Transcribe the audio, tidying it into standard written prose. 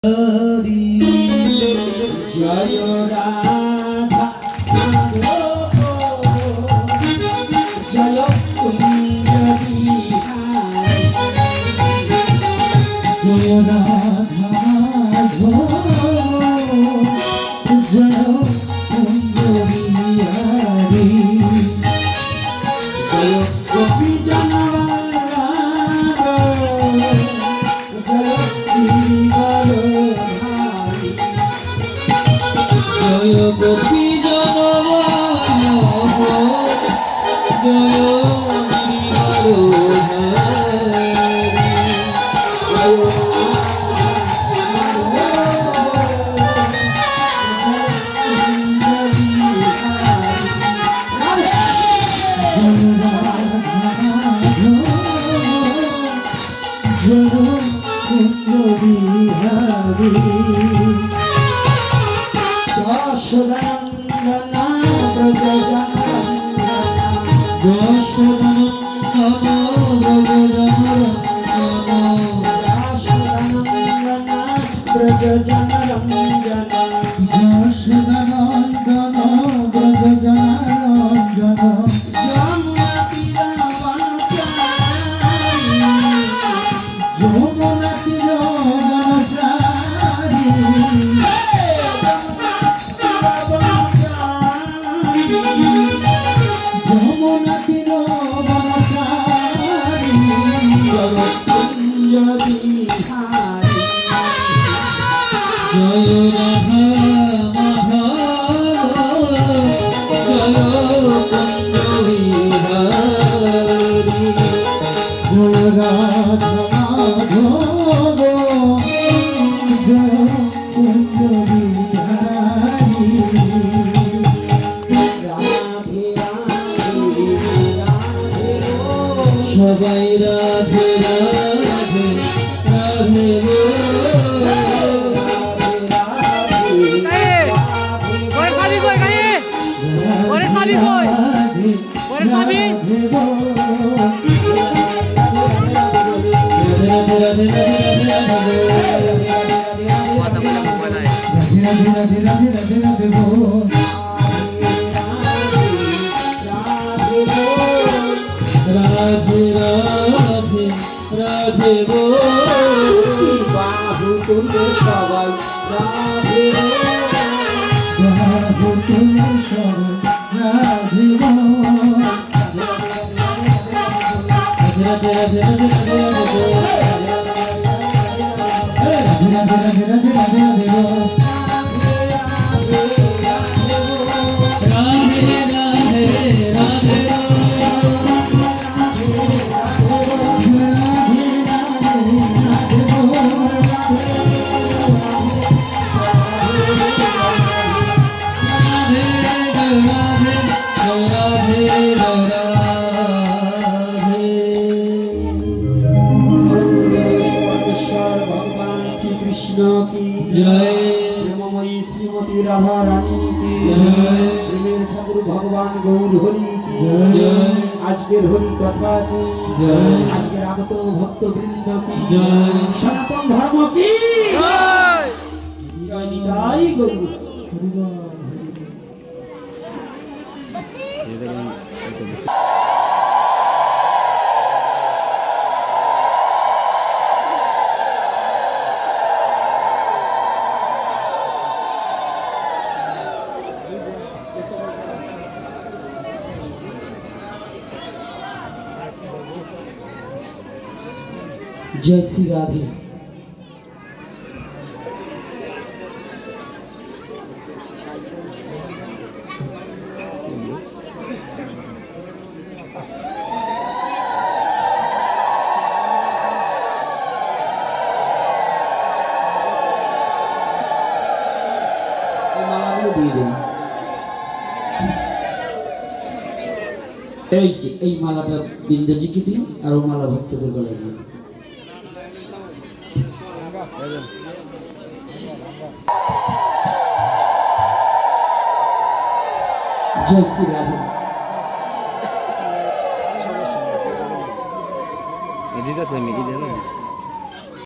হরি জয় রাধা জয় কুঞ্জ বিহারী জয় রাধা জয় কুঞ্জ বিহারী জয় গোপী জয় গোপী যশোদানন্দনা সবাই রাধে রাধে রাধে রাধে রাধে রাধে বাহু তুলে সবাই রাধে বাহু তুলে সবাই রাধে রাধে রাধে রাধে जय प्रेममयी श्रीमती राधा रानी की जय प्रेमेर ठाकुर भगवान गौर हरि की जय आजकेर हरि कथा की जय आजकेर आगत भक्त वृंद की जय सनातन धर्म की जय जय निताई गौर जय श्री राधे এই মালাটা বিন্দাজিকে দিন আর ও মালা ভক্তদের গলায় দিন। जय श्री राधे এদিকে তো মিলি দেন